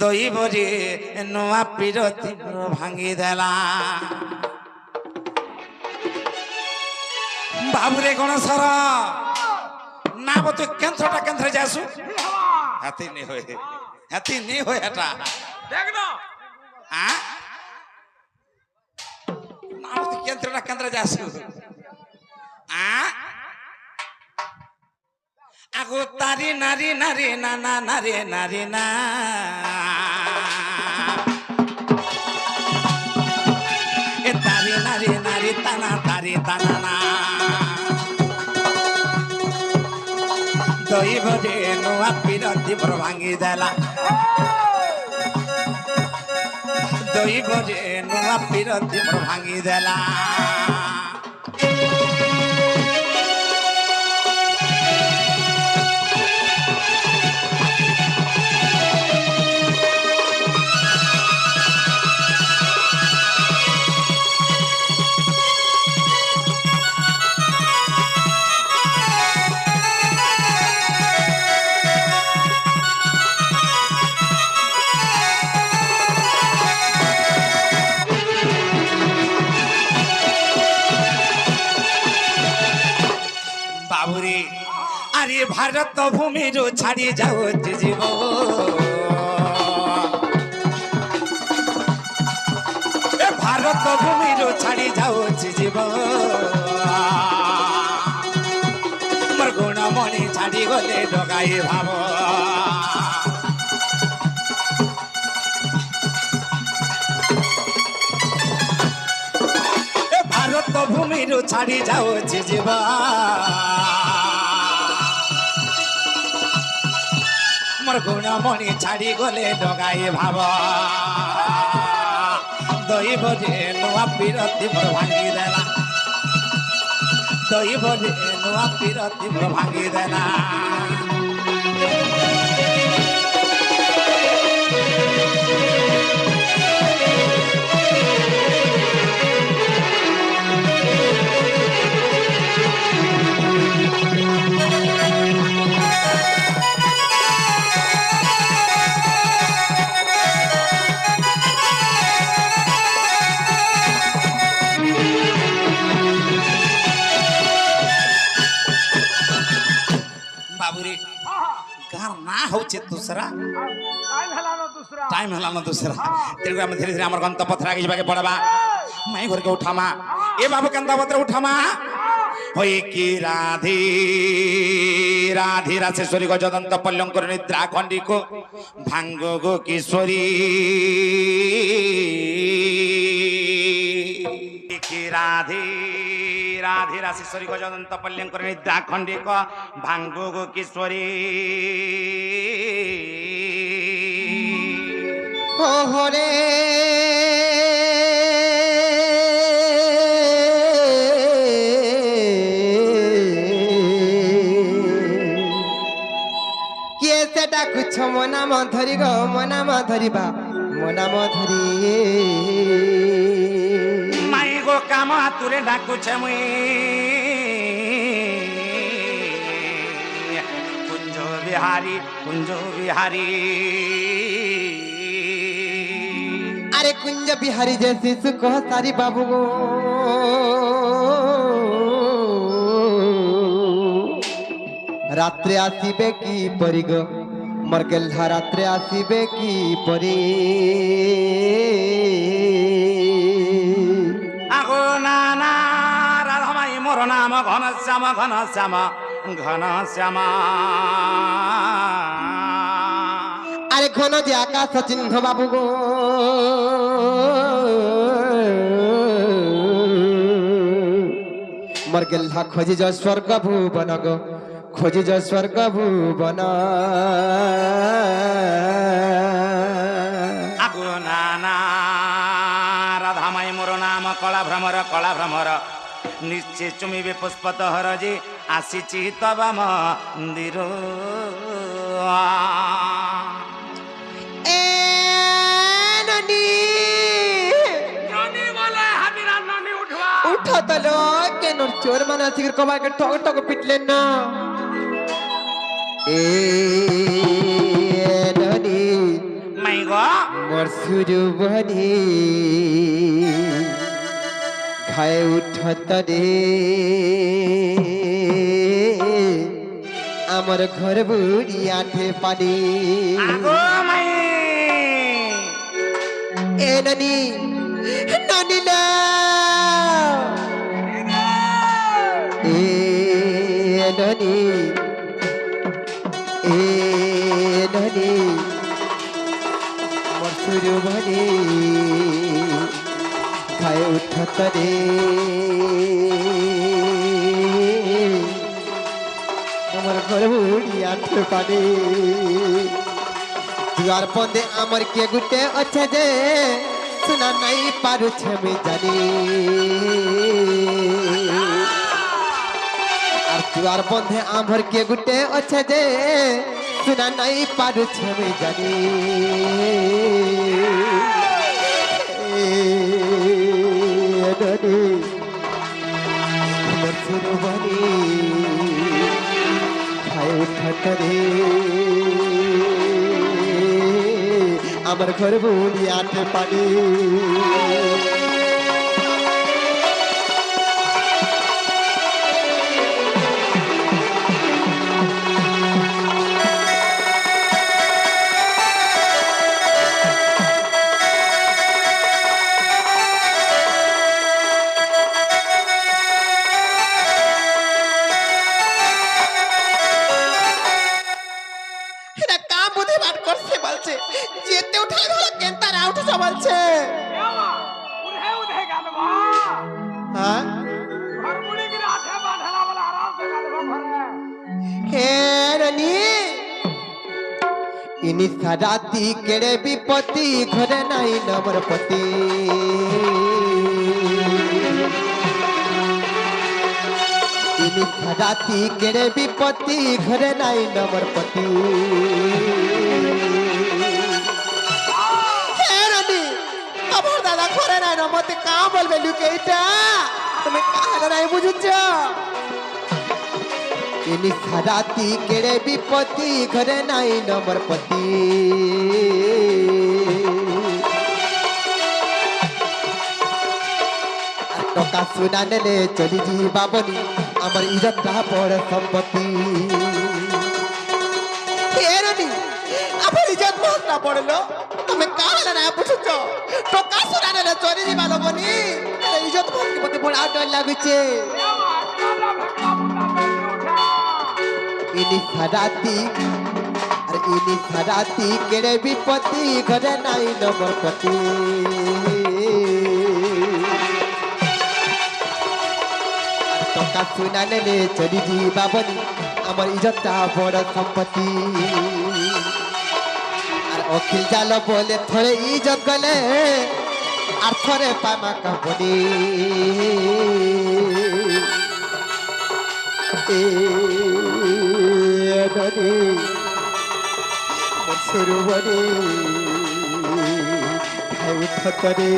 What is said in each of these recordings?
দইবরে নোয়া পিরতি ভাঙি দেলা বাবুরে গণেশর না বতো কেন্দ্রটা কেন্দ্রে যাসু হাতি নেই হয়ে এটা দেখ না না বতো কেন্দ্রটা কেন্দ্রে যাসু আগো তারি নারী নারী না না নারী নারী না এ তারি নারী নারী তানা তারি তানা না দইবরে নোয়া পিরতি ভাঙি দেলা দইবরে নোয়া পিরতি ভাঙি দেলা বাবুরে আরে ভারত ভূমির ছাড়ি যাও জীব ভারত ভূমির ছাড়ি যাও জীব মোর গুণমণি ছাড়ি গলে ডগাই ভাব ভারত ভূমির ছাড়ি যাও জীব মোর গুণমণি ছাড়ি গলে ডগাই ভাব দইবরে নোয়া পিরতি ভাঙি দেলা দইবরে নোয়া পিরতি ভাঙি দেলা বাবুরে গার না হচ্ছে दूसरा टाइम हेलानो दूसरा तेरे को धीरे धीरे हमर गंतव्य पत्र आगे जाके पड़बा मैं घर के उठामा ए बाबू गंतव्य पत्र उठामा होई की राधे राधे रासेश्वरी को जदंत पल्लंकर निद्रा खंडी को भांगो गो किशोरी की राधे राधे रासेश्वरी को जदंत पल्लंकर निद्रा खंडी को भांगो गो किशोरी हो रे किए से डाकुछ मो नाम धरी गो मो नाम धरिबा मो नाम धरी माई गो काम तुरे डाकुछ मुई कुंज बिहारी अरे कुंज बिहारी जैसी सुख सारी बाबू गो रात्रे आसीबे की परी गो मरगेल्हा रात्रे आसीबे की परी आगो नाना राधामाई मोर नाम घन श्याम घन श्याम घन श्याम अरे घन जे आकाश चिन्ह बाबू गो मरगेल्हा खोजी जो स्वर्ग भुवन गो खोजी जो स्वर्ग भुवन आगो नाना राधामाई मोर नाम कला भ्रमर निश्चय चुमिबे पुष्पतहर जे आसीची तब मंदिर उठा तलो के नोर चोर मना सिगर कमा के ठोक ठोक पिटले ना ए ननी मैं গো মোর সুরবনে ঘায়ে উঠত রে আমার ঘর বুড়ি আঠে পানি আগো মাই এ নানি নানিলা এ নানি এ নানি মোর সুরবনে ঘায়ে উঠত রে আমার ঘর বুড়ি আঠে পানি দুয়ার পন্দে আমার কে গুটে আছে যে শোনা নাই পারুছে আমি জানি আর দুয়ার পন্দে আমার কে গুটে আছে যে শোনা নাই পারুছে আমি জানি আমার সুরবনে খায় উঠত রে আমার ঘর বুড়ি আঠে পানি যেতে উঠে হলো কেনতা না উঠে বলছে उधे उधे गालवा হ্যাঁ घर मुड़ी की आठे बांधला वाला आराम से गालवा घर में হে রানী ইনি সারাতি কেড়ে বিপত্তি ঘরে নাই নমর পতি ইনি সারাতি কেড়ে বিপত্তি ঘরে নাই নমর পতি হে রানী আমার দাদা ঘরে নাই নমতে কা বলবে লুকে এটা তুমি কাহার নাই বুঝুছ ইনি সারাতি কেড়ে বিপত্তি ঘরে নাই নমর পতি টকা সুনা নেলে চলি যা বনি আমার ইজ্জতটা বড় সম্পত্তি এরনি আমার ইজ্জত বড়টা পড়লো তুমি কাহলে না বুঝুছ টকা সুনা নেলে চলি যা বনি ইজ্জত বড় বড় ডর লাগুছে ইনি সারাতি আর ইনি সারাতি কেড়ে বিপত্তি ঘরে নাই নমর পতি টকা সুনা নেলে চলি যা বনি আমার ইজ্জতটা বড় সম্পত্তি আর অখিল জাল বলে থরে ইজ্জত গলে আর থরে পামা কাপড়ি সুরবনে উঠতরে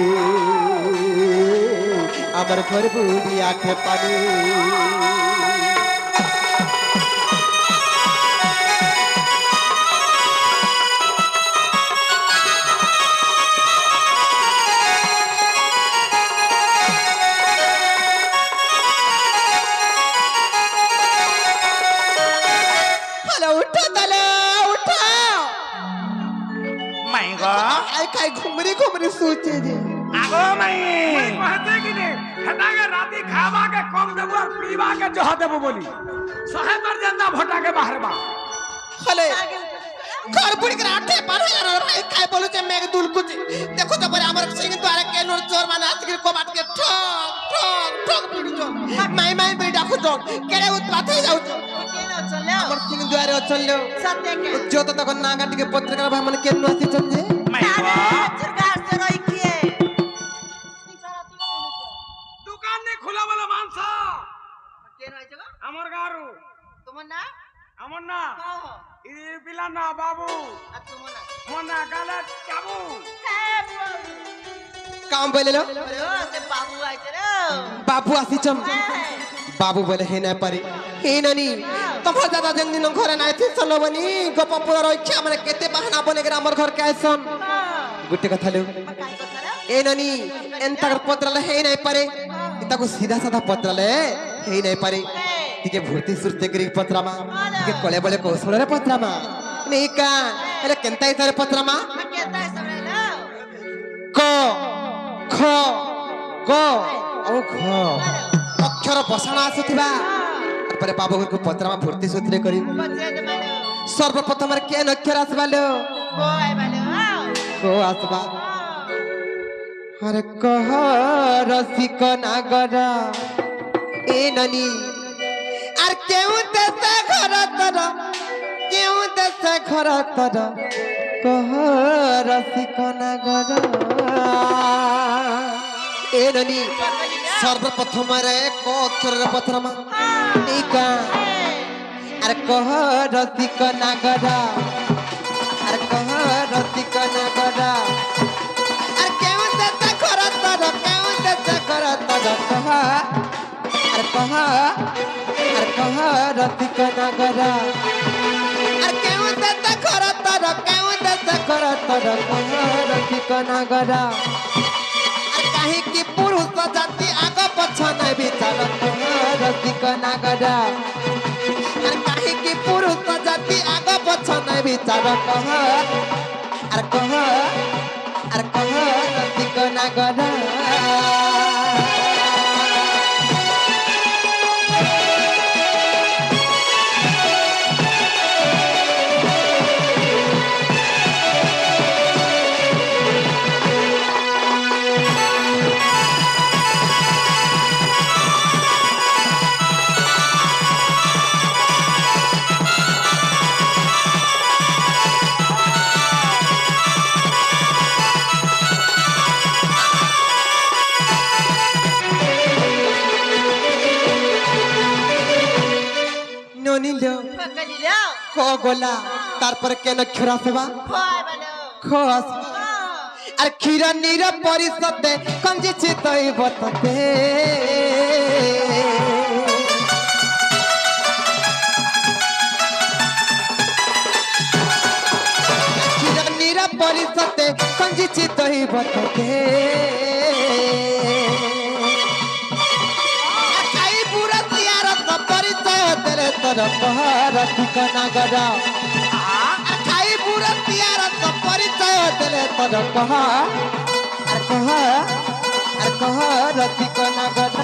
আমার ঘর বুড়ি আঠে পানি खाई घुमरी घुमरी सोचे जे আগো মাই कहते कि ने हटा के राती खावा के कम देबो और पीवा के जह देबो बोली सहे पर जंदा भटा के बाहर बा हले घर पुड़ी के आठे पर यार भाई खाई बोलू जे मैं दुल कुछ देखो तो बरे हमर सिंह द्वारा के नोर चोर माने हाथ के कोबाट के ठक ठक ठक पुड़ी जो माई बेटा खुद केड़े उत्पात हो जाऊ हमर सिंह द्वारा चललो सत्य के जो तो तक नागा टिके पत्रकार भाई मन केन आसी चंजे दुकान ने खुला वाला मानसा আমার গারু তোমার না আমার না কহ ই পিলা না বাবু আর তোমার না মনা গালে চাবু काम बोले लो সে বাবু আইছে রে बाबू आसी चम बाबू बोले हे ना पारे हे नानी तमर दादा जन दिन घर ना थी चलो बनी गोपपुर रक्षा माने केते बहाना बने के हमर घर कैसन गुटे कथा लो काय कथारा ए ननी एंता कर पत्राले हे नहीं पारे इताको सीधा साधा पत्राले हे नहीं पारे तिके भूर्ती सुरते करी पत्रमा तिके कळे बळे कौशल रे पत्रमा नहीं का अरे केंता इतारे पत्रमा केता है सबरेला क ख ग औ घ अक्षर बसना आसुथिबा परे बाबू को पत्रमा भूर्ती सुरते करी बजे दे मानो सर्वप्रथम के अक्षर आसबालो को आय बालो को आसबा अरे कह रसिक नागर ए ननी आर केउ देश घर तर केउ देश घर तर कह रसिक नागर ए ननी सर्वप्रथम रे को अक्षर रे पत्रमा एका अरे कह रसिक नागर अरे कह रसिक नागर अरे केउ देश घर तर केउ देश घर तर कह अरे कह रसिक नागर अरे केउ देश घर तर केउ देश घर तर कह रसिक नागर अरे काहे कि पुरुष जाति आग पछ नै विचार कह रसिक नागर अरे काहे कि पुरुष जाति आग पछ नै विचार कह रसिक नागर ननिलो पकड़िलो को गोला तारपर केन खरा सेवा को आय बालो खस अरे खीरा नीर परिषदे कंजी चितई बतते खीरा नीर परिषदे कंजी चितई बतते खाई पूरा सियार तो परिचय तेरे तर कह रसिक नागर खाई पूरा सियार तो परिचय तेरे तर कह रसिक नागर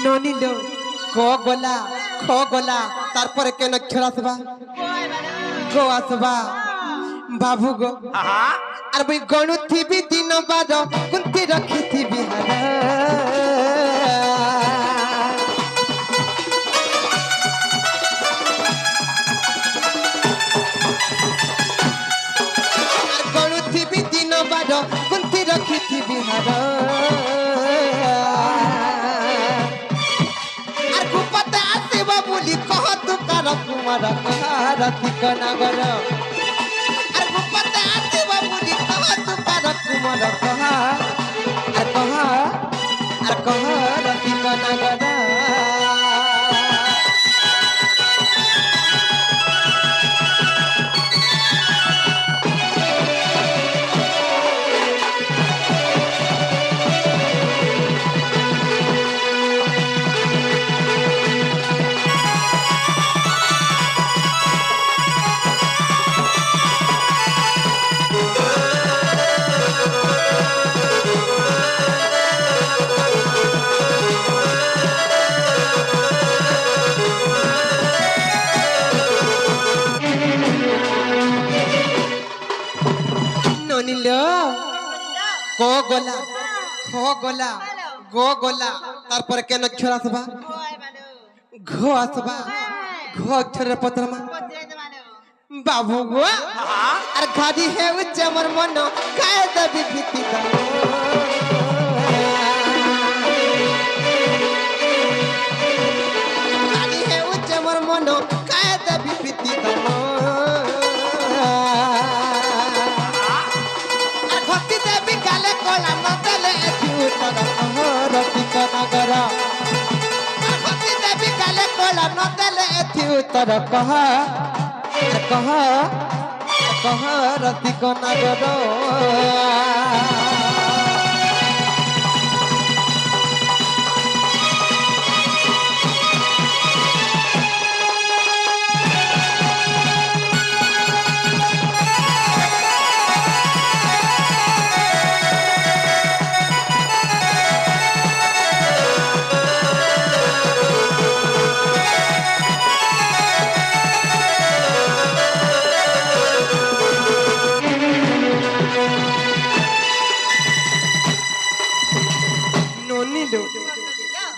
ननिलो क गोला ख गोला तारपर केन अक्षर आसबा को आय बालो गो आसबा बाबू गो अरे भाई गणु थी दिन बाद कुंती रखी थी बिहार गणु थी दिन बाद कुंती रखी थी बिहार अरे गुपत आसीब बोली कह तू कर कुमार कह रसिक नागर अरे गुपत आसीब बोली कह तू कर कुमार कह रसिक नागर ननिलो क गोला ख गोला गो गोला तारपर केन अक्षर आसबा को आय बालो घ आसबा घ अक्षर पत्रमा बजे दे मानो बाबू गो अरे गाड़ी है उच्च मन मन काय दबी भीति दा কলা নদেলে এথি উত্তর কহ রসিক নগর পার্বতী দেবী কালে কলা নদেলে এথি উত্তর কহ কহ কহ রসিক নগর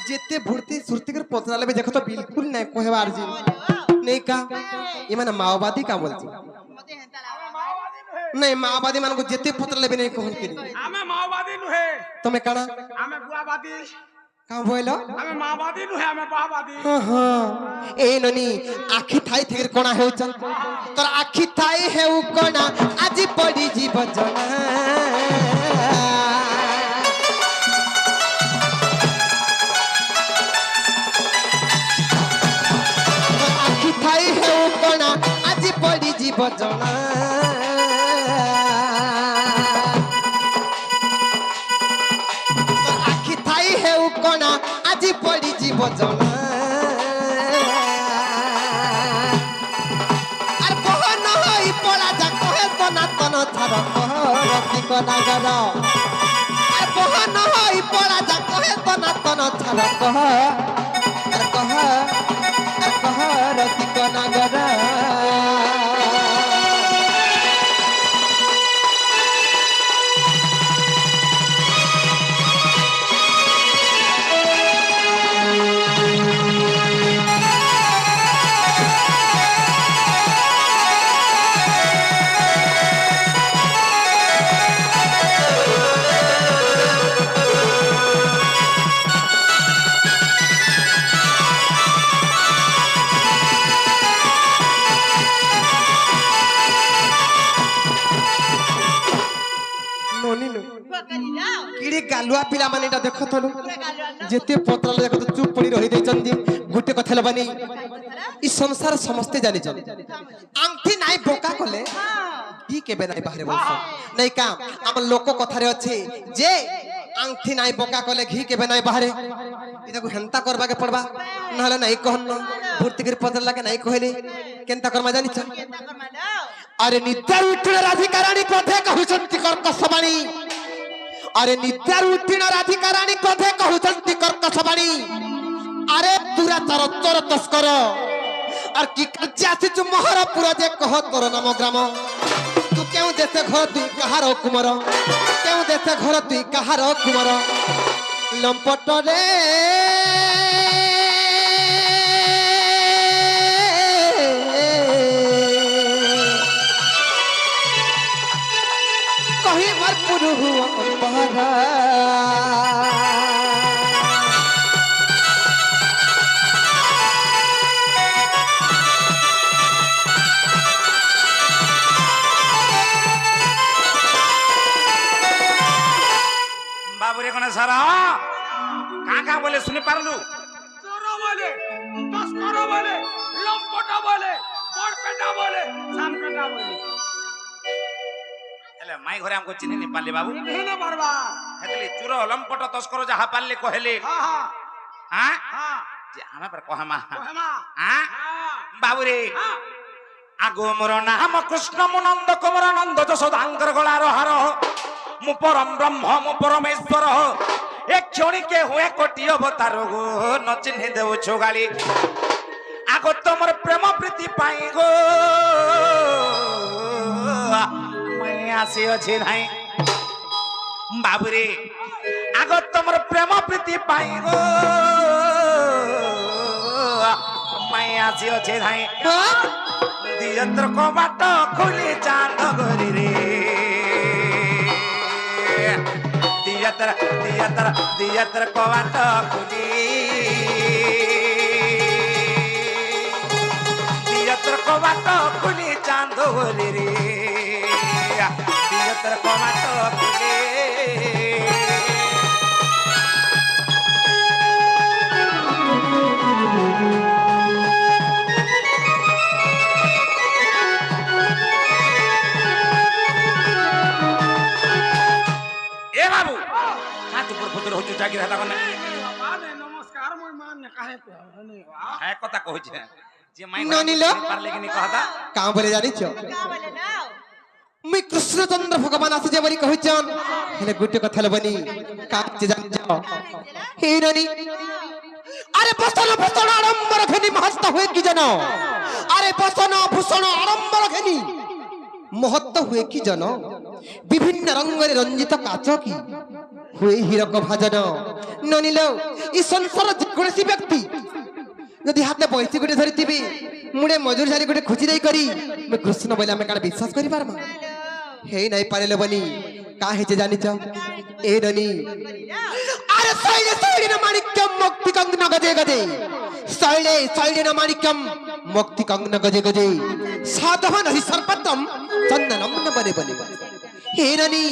जेते भर्ती सुरती कर पथराले बे देखो तो बिल्कुल नहीं कहबार जी नहीं का ये माने माओवादी का बोलती मते हेंता लावा नहीं माओवादी मान को जेते पथराले बे नहीं कहन के आमे माओवादी नुहे तमे काना आमे बुआवादी का बोलो आमे माओवादी नुहे आमे बुआवादी हां हां ए ननी आखी थाई थेर कोना हेउचन तोर आखी थाई हेउ कोना आजी पड़ी जीव जना আজি পড়ি জীব জনা আখি থাই হেউ কণা আজি পড়ি জীব জনা আর কহ নহই পড়া যা কহে সনাতন ছাড় কহ রসিক নগর আর কহ নহই পড়া যা কহে সনাতন ছাড় কহ আর কহ रसिक नगर पकड़ी जाओ किड़ी गालुआ पिला माने एटा देखो तलु पूरा गालवा जेते पतला देखो तो चुप पड़ी रही देचन जी गुटे कथा लबानी ई संसार समस्ते जानि चल आंखी नाई बोका कोले ई केबे नाई बाहरे बोलस नहीं काम हम लोक कथा रे अछि जे आंखी नाई बोका कोले घी केबे नाई बाहरे इता को हंता करबा के पड़बा नहले नहीं कहन भूर्तिगिर पतला लागे नहीं कहले केनता करमा जानि छ केता कर मानो अरे नित्य उठिण राधिकाराणी कथे कहउछंती कर्कशबाणी अरे नित्य उठिण राधिकाराणी कथे कहउछंती कर्कशबाणी अरे दुराचार चोर तस्कर और की कज्जासी जो मोहरपुर जे कह तोर नाम ग्राम तू क्यों देसे घर तू कहार कुमार क्यों देसे घर तू कहार कुमार लंपट रे कहीं मर पुरु हुआ अंबरा बाबूरे कोना सारा का बोले सुनि पारलु चोर बोले तस्कर बोले लंपट बोले बड़पेटा बोले सामपेटा बोले हेले माई घरे हमको चिन्हि नि पाले बाबू नहीं ना परवा हेतले चुर लंपट तस्कर जहा पाले कहले हां हां हां हां जे आमा पर कहमा कहमा हां बाबूरे हां आगो मोर नाम कृष्ण मुनंद कुमार नंद जशोदांकर गलार हार मु परम ब्रह्म मु परमेश्वर एक क्षणी के हुए कोटि अवतार गो न चिन्ह देव छोगाली आगो तुमर प्रेम प्रीति पाई गो मैं आसी अछि नाही बाबूरे आगो तुमर प्रेम प्रीति पाई गो मैं आसी अछि नाही दियत्र को बाट खुली चांद गोरी रे दियत्र को बाट खुली दियत्र को बाट खुली चांद गोरी रे दियत्र को बाट खुली हाथ ऊपर फुतर हो जागी रहता कने माने नमस्कार मोय मान काहे को नहीं है कथा कहै छै जे माई ननिल पर लेकिन कहता का बोले जानी छ का बोले नाउ मुई कृष्णचंद्र भगवान आसी जे बरी कहचन हेले गुटे कथा लबनी का जे जानी छ हे ननी अरे बसन भूषण आडंबर घेनी महत्त हुए की जन अरे बसन भूषण आडंबर घेनी महत्त हुए की जन विभिन्न रंगरे रंजित काच की हुए हीरक भाजन ननिलो ई संसार जेकोसी व्यक्ति यदि हाथे पैसे गुटे धरिथिबी मुडे मजूर झारी गुटे खुची देई करी मैं कृष्ण बोले हमें काना विश्वास करी पारमा हे नहीं पारेले बनी का हे जे जानी छ ए ननी अरे सैले सैले न माणिक्यम मुक्ति कंगन गजे गजे सैले सैले न माणिक्यम मुक्ति कंगन गजे गजे साधवन हि सर्पतम चंदनम न बने बने हे ननी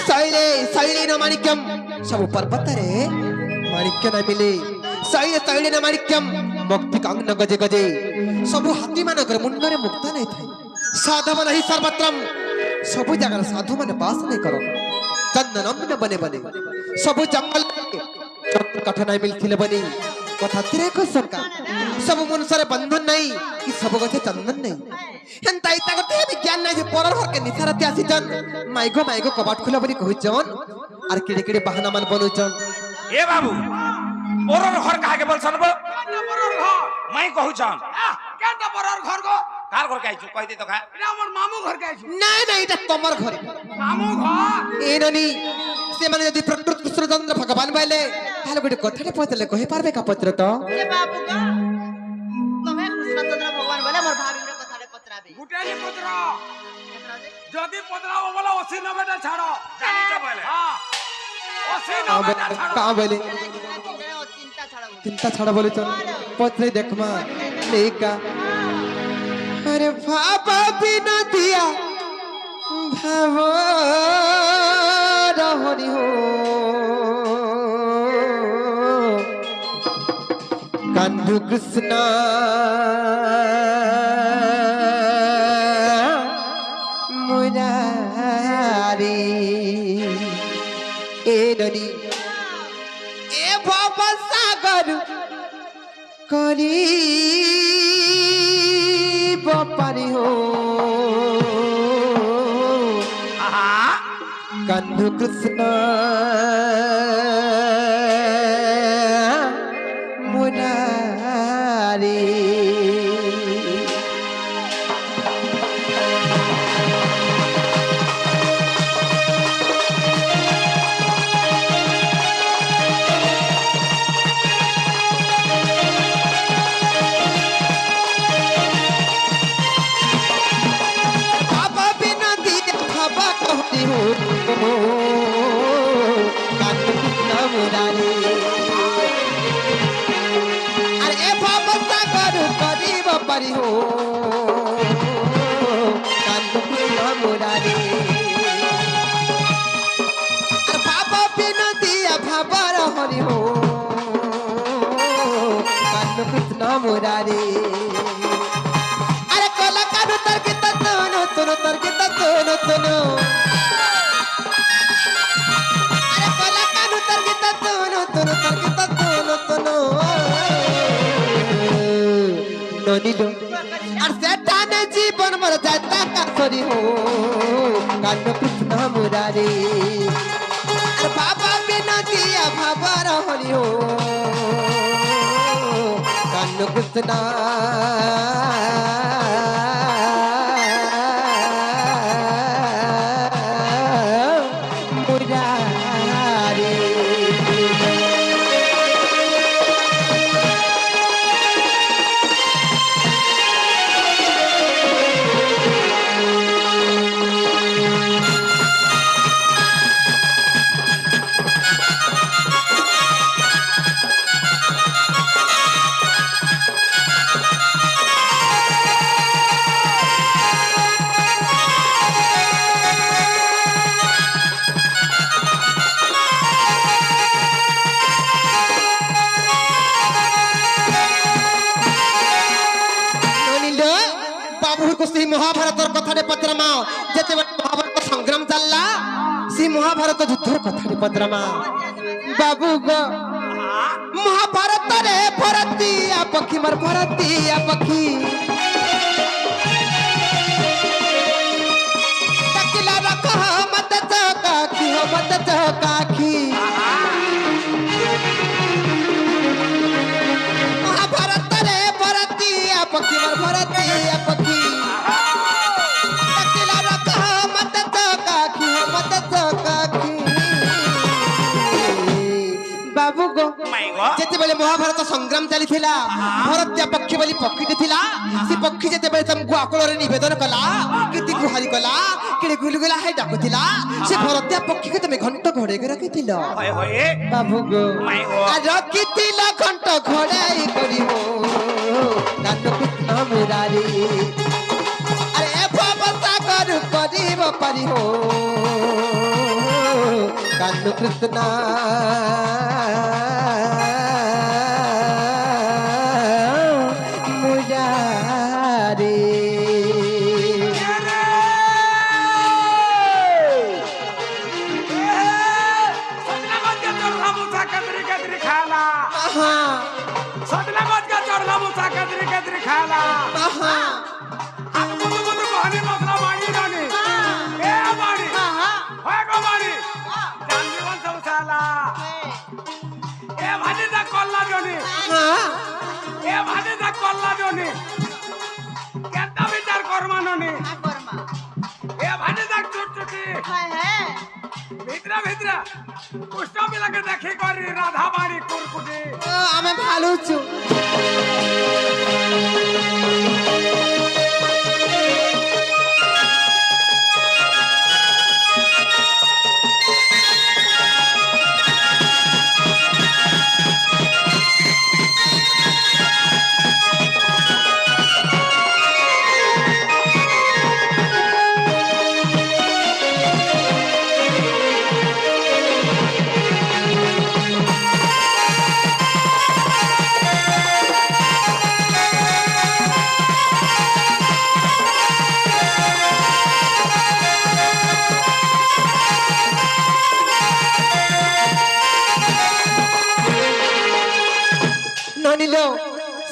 सैले सैले न माणिक्यम सब पर्वत रे माणिक्य न मिले सैले सैले न माणिक्यम मुक्ति कंगन गजे गजे सब हाथी मानकर मुंडरे मुक्ता नहीं थाई साधवन हि सर्वत्रम सब जगह साधु माने बास नहीं करो चंदनम न बने बने सब जंगल कठनाई मिलथिले बनी कथा तिरे को सरकार सब मनुष्य बंधन नहीं कि सब गथे चंदन नहीं हेंता इता गथे विज्ञान नहीं जे परर घर के निसारती आसी जन माइगो कबाट खुला बनी कहिचन आर केडे केडे बहाना मान बनोचन ए बाबू पोरर घर काहे के बोलसन बो परर घर माई कहू छन केटा परर घर को कार घर काई छु कहि दे तो खा এটা আমার মামু ঘর গাইছি नहीं नहीं এটা তোমার ঘরে মামু ঘর ए ननी से माने यदि प्रकृत कृष्णचंद्र भगवान बाइले ताले गोटे कथाटे पतले कहि पारबे का पत्र तो के बाबू का तमे कृष्णचंद्र भगवान बोले मोर भाभी रे कथा रे पत्राबे গুটেলি পুত্র केतरा दे যদি পদরাও বলে 80 90 টা ছাড়ো জানি তো বলে হ্যাঁ 80 का 90 টা ছাড়ো का बोले चिंता छड़ा चिंता छड़ा बोले चल पत्र देखमा लेका अरे भाबा बिना दिया भावो रहनी हो कंधु कृष्ण मुरारी ए ननी ए भाव सागर करी पारी हो आहा कंधु कृष्ण मुरारी पारी हो कांदु कृष्ण मुरारी अरे बाबा बिना दिया भाबर हरि हो कांदु कृष्ण मुरारी अरे कोला कानु तरके तनो तनो तरके तनो तनो अरे कोला कानु तरके तनो तनो तरके तनो तनो ननिलो और सेठाने जीवन मर जाता का सरी हो कांदु कृष्ण मुरारी अरे बाबा बिना दिया भाबा रहनी हो कांदु कृष्ण महाभारत कथा पत्रमा जिते महाभारत संग्राम चलला सी মহাভারত যুদ্ধর কথা পদ্রমা বাবু গো মহাভারত রে ভরতিয়া পক্ষী মোর ভরতিয়া পক্ষী ডাকিলা রখ মত চকাখি হো মত চকাখি মহাভারত রে ভরতিয়া পক্ষী মোর ভরতিয়া পক্ষী ডাকিলা রখ মত চকাখি হো মত চকাখি বাবু গো যেତେବେଳେ ମହାଭାରତ ସଂଗ୍ରାମ ଚାଲିଥିଲା ଭରତୀୟ ପକ୍ଷୀ ବୋଲି ପକ୍ଷୀଟି ଥିଲା ସେ ପକ୍ଷୀ ଯେତେବେଳେ ତମକୁ ଆକୁଳରେ ନିବେଦନ କଲା କୀର୍ତ୍ତି ଗୁହାରି କଲା କିଳେ ଗୁଲଗୁଲା ହେଇ ଡାକୁଥିଲା ସେ ଭରତୀୟ ପକ୍ଷୀକୁ ତମେ ଘଣ୍ଟ ଘୋଡେଇକି ରଖିଥିଲ ବାବୁ ଗୋ ରଖିଥିଲ ଘଣ୍ଟ ଘୋଡାଇ କରିବ କାନ କୃଷ୍ଣ ମୁରାରୀ ଆରେ ଭବ ସାଗର କରିବ ପାରିବ କାନ କୃଷ୍ଣ দেখে করি রাধা বাড়ি কুরকুটি আমি ভালো চু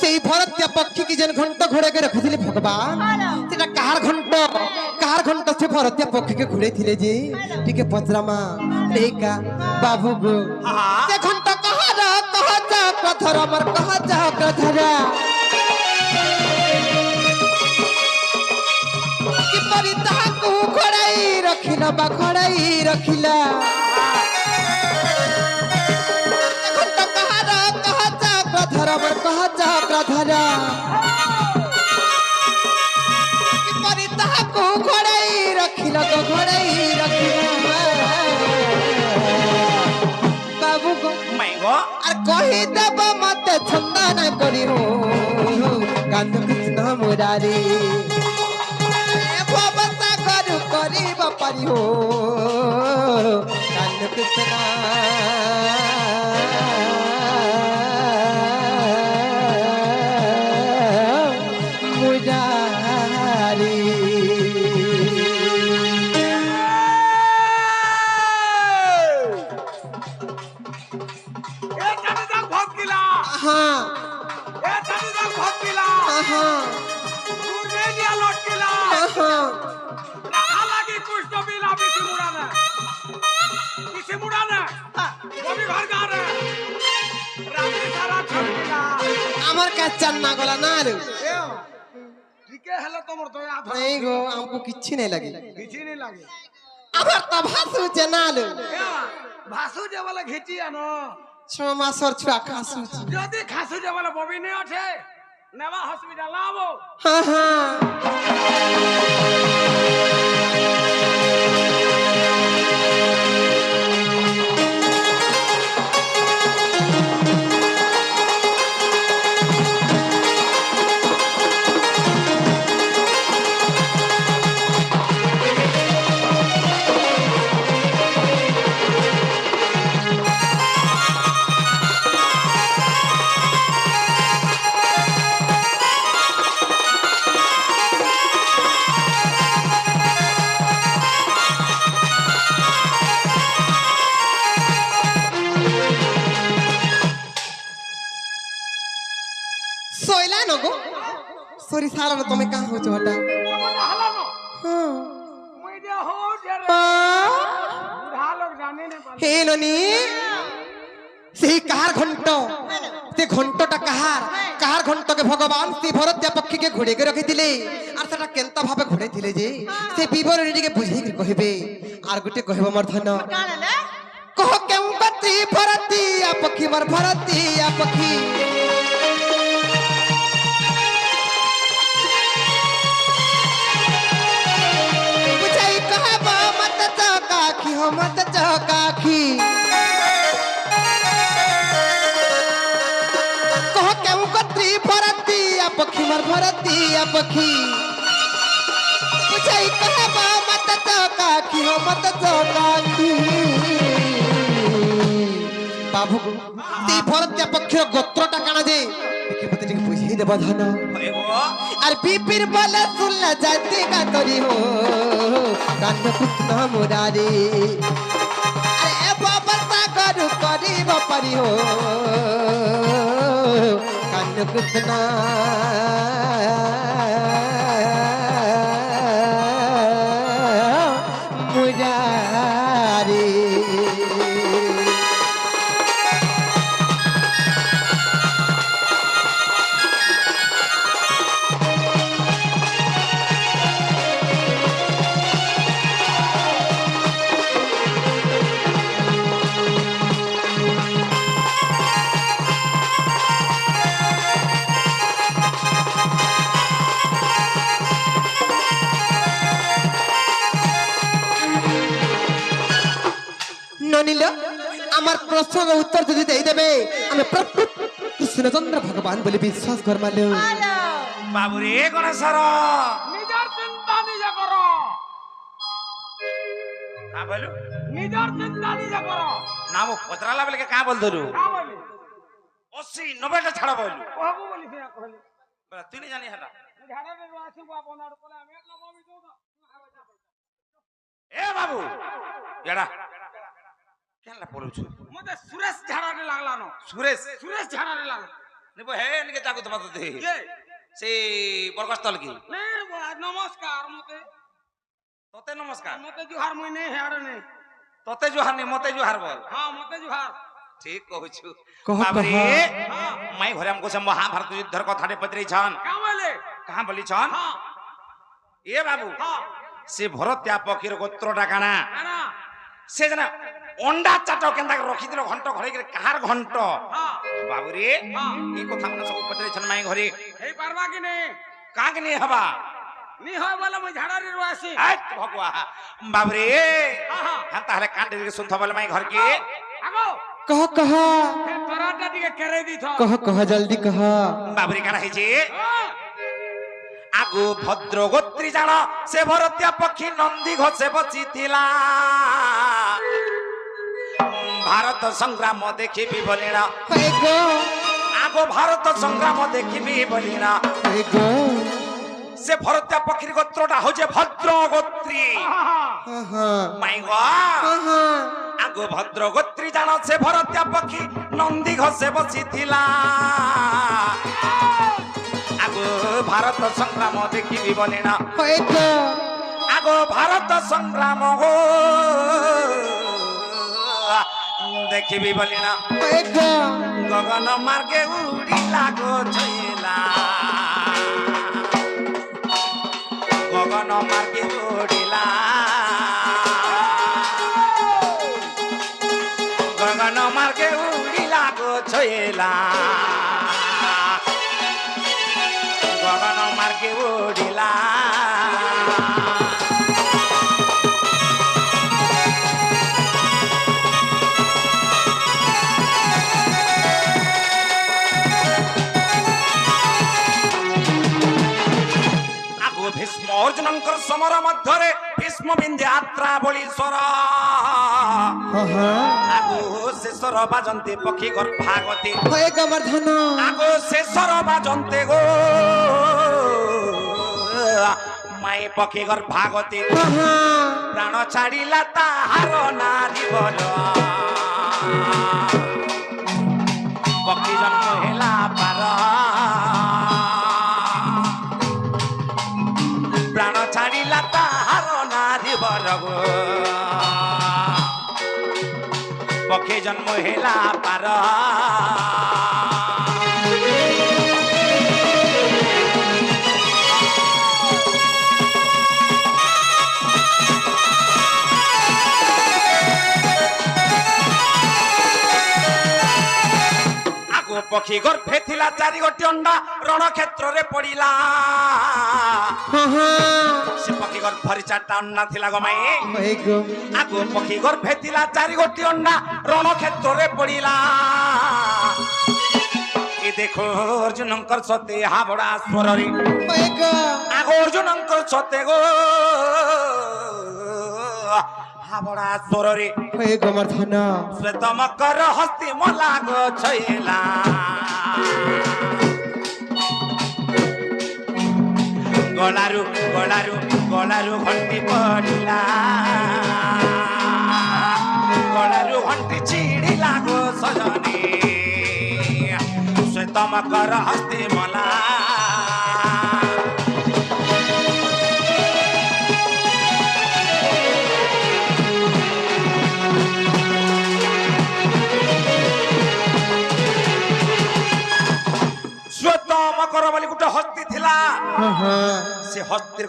সেই ভরতীয় পক্ষী কি যেন ঘন্ট ঘোড়াকে রখিলে ভগবান সেটা কাহার ঘন্ট সে ভরতীয় পক্ষীকে ঘুরেছিলে যে টিকে পচরামা লেকা বাবু গো সে ঘন্ট কাহার কহ চক্রধর আমার কহ চক্রধর কিপরি তাহাকু ঘোড়াই রখিল বা ঘোড়াই রখিলা আমার কহ চক্রধর কিপরি তাহাকু ঘোড়াই রখিল গো ঘোড়াই রখিল বাবু গো আর কহি দেব মতে ছন্দন করিব কান্দ কৃষ্ণ মুরারি ভব সাগর করিব পারিব কান্দ কৃষ্ণ আমার কাচ্চার না গলা না রে ঠিকই হলো তোমার দয়া এই গো আমকো কিচ্ছি নাই লাগে কিছু নেই লাগে আবার তা ভাসু যে না লো ভাসু যে বলে ঘিচি আনো 6 মাসর ছুয়া খাসু যদি খাসু যে বলে ববি নে ওঠে নেবা হসপিটাল লাবো হ্যাঁ সইলা নগো সরি সারা তুমি কাহ হচ্ছ হটা হালানো হ্যাঁ মুই যে হো যে বুড়া লোক জানে না পালে হে ননি সেই কাহার ঘন্ট সে ঘন্টটা কাহার ঘন্টকে ভগবান শ্রী ভরদ্যা পক্ষীকে ঘুরেকে রখিলে আর সেটা কেন্তা ভাবে ঘুরেছিলে যে সে বিবরণীটিকে বুঝেইকি কহিবে আর গোটে কহিব মোর ধন কাণ লে কহ কেউ গতি ভরতিয়া পক্ষী মোর ভরতিয়া পক্ষী বুঝাই কহব মত চকাখি হো মত চকাখি কহ কেউ গতি ভরতিয়া পক্ষী মোর ভরতিয়া পক্ষী বুঝাই কহব মত চকাখি হো মত চকাখি বাবু এই ভরতিয়া পক্ষীর গোত্রটা কানা যে দেখি মতে ঠিক বুঝিয়ে দেব ধন হয়ে গো আর বিপির বলে শুনলে যাতে কা করি হো কান্ন কৃষ্ণ মুরারি আরে এ বাবা সাগর করিব পারি হো কান্ন কৃষ্ণ মুরারি ননিল আমার প্রশ্নের উত্তর যদি দেই দেবে আমি প্রকৃত কৃষ্ণচন্দ্র ভগবান বলে বিশ্বাস করমালো হ্যালো বাবু রে গণেশ্বর নিজের চিন্তা নিজে করো কা বলু নিজের চিন্তা নিজে করো না মো পচরালা বলে কা বল ধরু কা বলি 80 90 টা ছাড়া বলু কহবো বলি সে কহলি তুই জানি হেটা ঝাড়া রে আসি বাপনার কোলে আমি একলা বমি তো এ বাবু এডা কেনলা পড়ুছু মতে সুরেশ ঝাড়ারে লাগলানো সুরেশ সুরেশ ঝাড়ারে লাগলো নিব হে নিকে চাকু তো দে কে সেই বরগস্তল কি নে নমস্কার মতে তোতে নমস্কার মতে জুহার মই নেই হেড়ে নেই তোতে জোহার নি মতে জোহার বল হ্যাঁ মতে জুহার ঠিক কହୁছু কহ, বাবু রে হ্যাঁ মাই ঘরে আমকো সে মহাভারত যুদ্ধর কথাটে পত্রে ছন কা বলে কাহা বলি ছন হ্যাঁ এ বাবু হ্যাঁ সে ভরত্যা পক্ষীর গোত্রটা কানা আনা সে জানা অন্ডা চাটাও কেনতা রখি দিল ঘন্ট ঘরে গিয়ে কাহার ঘন্ট হ্যাঁ বাবু রে হ্যাঁ এই কথা মানে সব পত্রে ছন মাই ঘরে এই পারবা কি নেই কাকে নিয়ে হবা নি হয় বলে মই ঝাড়ারে আসি আজ ভগবা বাবু রে হ্যাঁ হ্যাঁ হ্যাঁ তাহলে কান্ডে দিকে শুনতে বলে মাই ঘর কি আগো কহ কহ হে তোরাটা দিকে কেড়ে দিছ কহ কহ জলদি কহ বাবু রে কানা হয়েছে হ্যাঁ আগু ভদ্র গোত্রী জান সে ভরতিয়া পক্ষী নন্দী ঘোষে বচিথিলা ভারত সংগ্রাম দেখিবি বলি না হয়ে গো আগো ভারত সংগ্রাম দেখিবি বলি না হয়ে গো সে ভরতিয়া পক্ষীর গোত্রটা হচ্ছে ভদ্র গোত্রী হ্যাঁ হ্যাঁ মাই গো হ্যাঁ আগো ভদ্র গোত্রী জান সে ভরতিয়া পক্ষী নন্দী ঘোষে বচিথিলা আগো ভারত সংগ্রাম দেখিবি বলি না হয়ে গো আগো ভারত সংগ্রাম গো দেখিবি বলি না হয়ে গো গগন মার্গে উড়িলা গো ছইলা গগন মার্গে উড়িলা গগন মার্গে উড়িলা গো ছইলা গগন মার্গে উড়িলা ভীষ্ম অর্জুনঙ্কর সমর মধ্যে ভীষ্ম বিন্দে আত্রা বলি স্বর হ্যাঁ হ্যাঁ আগো শেষর বাজন্তে পক্ষী গর্ভাগতে হয়ে গো আমার ধন আগো শেষর বাজন্তে গো মাই পক্ষী গর্ভাগতে হ্যাঁ হ্যাঁ প্রাণ ছাড়িলা তাহার নারী বল পক্ষী জন্ম হেলা পার জন্ম হেলা পার পক্ষী গর্ভে ଥିଲା 4 ଗୋଟି ଅଣ୍ଡା ରଣକ୍ଷେତ୍ରରେ ପଡିଲା ସେ ପକ୍ଷୀ ଗର୍ଭରେ 4ଟା ଅଣ୍ଡା ଥିଲା ଗମାଇ ଆଗୁ ପକ୍ଷୀ ଗର୍ଭେ ଥିଲା 4 ଗୋଟି ଅଣ୍ଡା ରଣକ୍ଷେତ୍ରରେ ପଡିଲା ଏ ଦେଖ ଅର୍ଜୁନଙ୍କର ସତେ ହାବଡା ସ୍ୱରରେ ଆଗ ଅର୍ଜୁନଙ୍କର ସତେ ଗୋ হাবড়া সররে হয়ে গোমর্ধন শ্বেত মকর হস্তি মলা গো ছইলা গলারু গলারু গলারু ঘন্টি পড়িলা গলারু ঘন্টি ছিড়িলা গো সজনে শ্বেত মকর হস্তি মলা বলি গোটে হস্তি ଥିଲା ସେ ହସ୍ତିର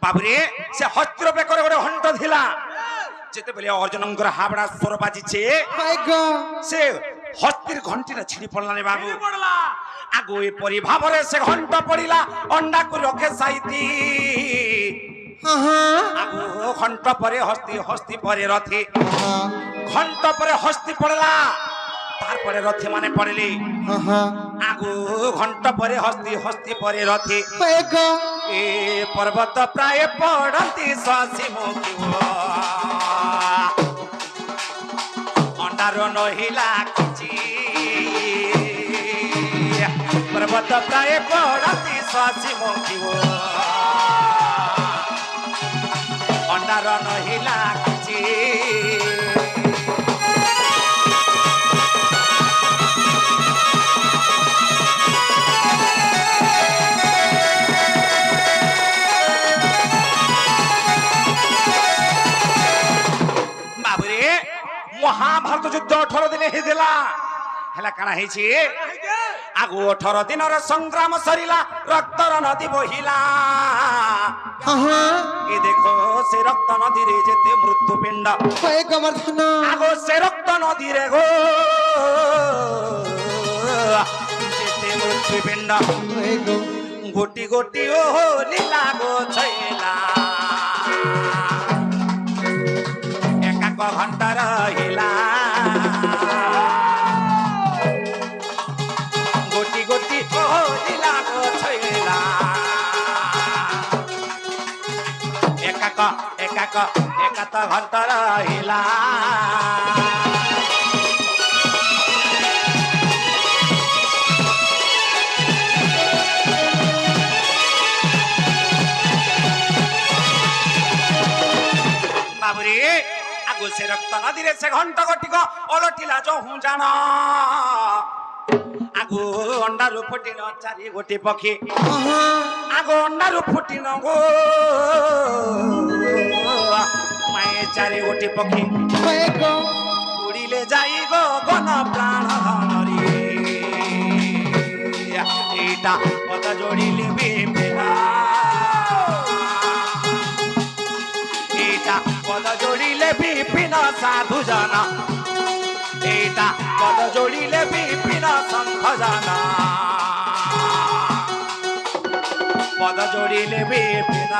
ବାବୁରେ ସେ ହସ୍ତିର ବେକରେ ଗୋଟେ ଘଣ୍ଟ ଥିଲା ଯେତେବେଳେ ଅର୍ଜୁନଙ୍କର ହାବଡା ସ୍ୱର ବାଜିଛେ ସେ ହସ୍ତିର ଘଣ୍ଟିଟା ଛିଡି ପଡିଲା ବାବୁ ଆଗୁ ଏପରି ଭାବରେ ସେ ଘଣ୍ଟ ପଡିଲା ଅଣ୍ଡାକୁ ରଖେ ସାଇତି ଆଗୁ ଘଣ୍ଟ ପରେ ହସ୍ତି ହସ୍ତି ପରେ ରଥି ଘଣ୍ଟ ପରେ ହସ୍ତି ପଡିଲା তারপরে রথে মানে পড়লি আগু ঘন্টা পরে হস্তি হস্তি পরে রথে এ পর্বত প্রায় পড়ন্তি শশী মুখী অন্ডার নহিলা কিছু পর্বত প্রায় পড়ন্তি শশী মুখী অন্ডার নহিলা কিছু মহাভারত যুদ্ধ 18 দিনে হেলা হেলা কানা ହେଇଛି আগু 18 দিনର সংগ্রাম সরিলা রক্তর নদী বহিলা এ দেখো সে রক্ত নদীরে যেতে মৃত্যুপিণ্ড হয়ে গোমর্ধন আগো সে রক্ত নদীরে গো যেতে মৃত্যুপিণ্ড হয়ে গো গোটি গোটি ও লীলা গো ছইলা একাক ঘন্টা রহিলা গোটি গোটি ও লীলা গো ছইলা একাক একাক একাত ঘন্টা রহিলা বাবুরে আগু সে রক্ত নদীরে সে ঘন্টা গটিক অলটিলা যহু জান আগু অন্ডারু ফুটিল 4 গোটি পক্ষী আগু অন্ডারু ফুটিল গো মায়ে 4 গোটি পক্ষী উড়িলে যাই গো গণ প্রাণ ধনরে এইটা পদ যোড়িলে বিপিনা এইটা পদ যোড়িলে বিপিন সাধু জন এইটা পদ যোড়িলে বিপিন সন্থ জন পদ যোড়িলে বিপিন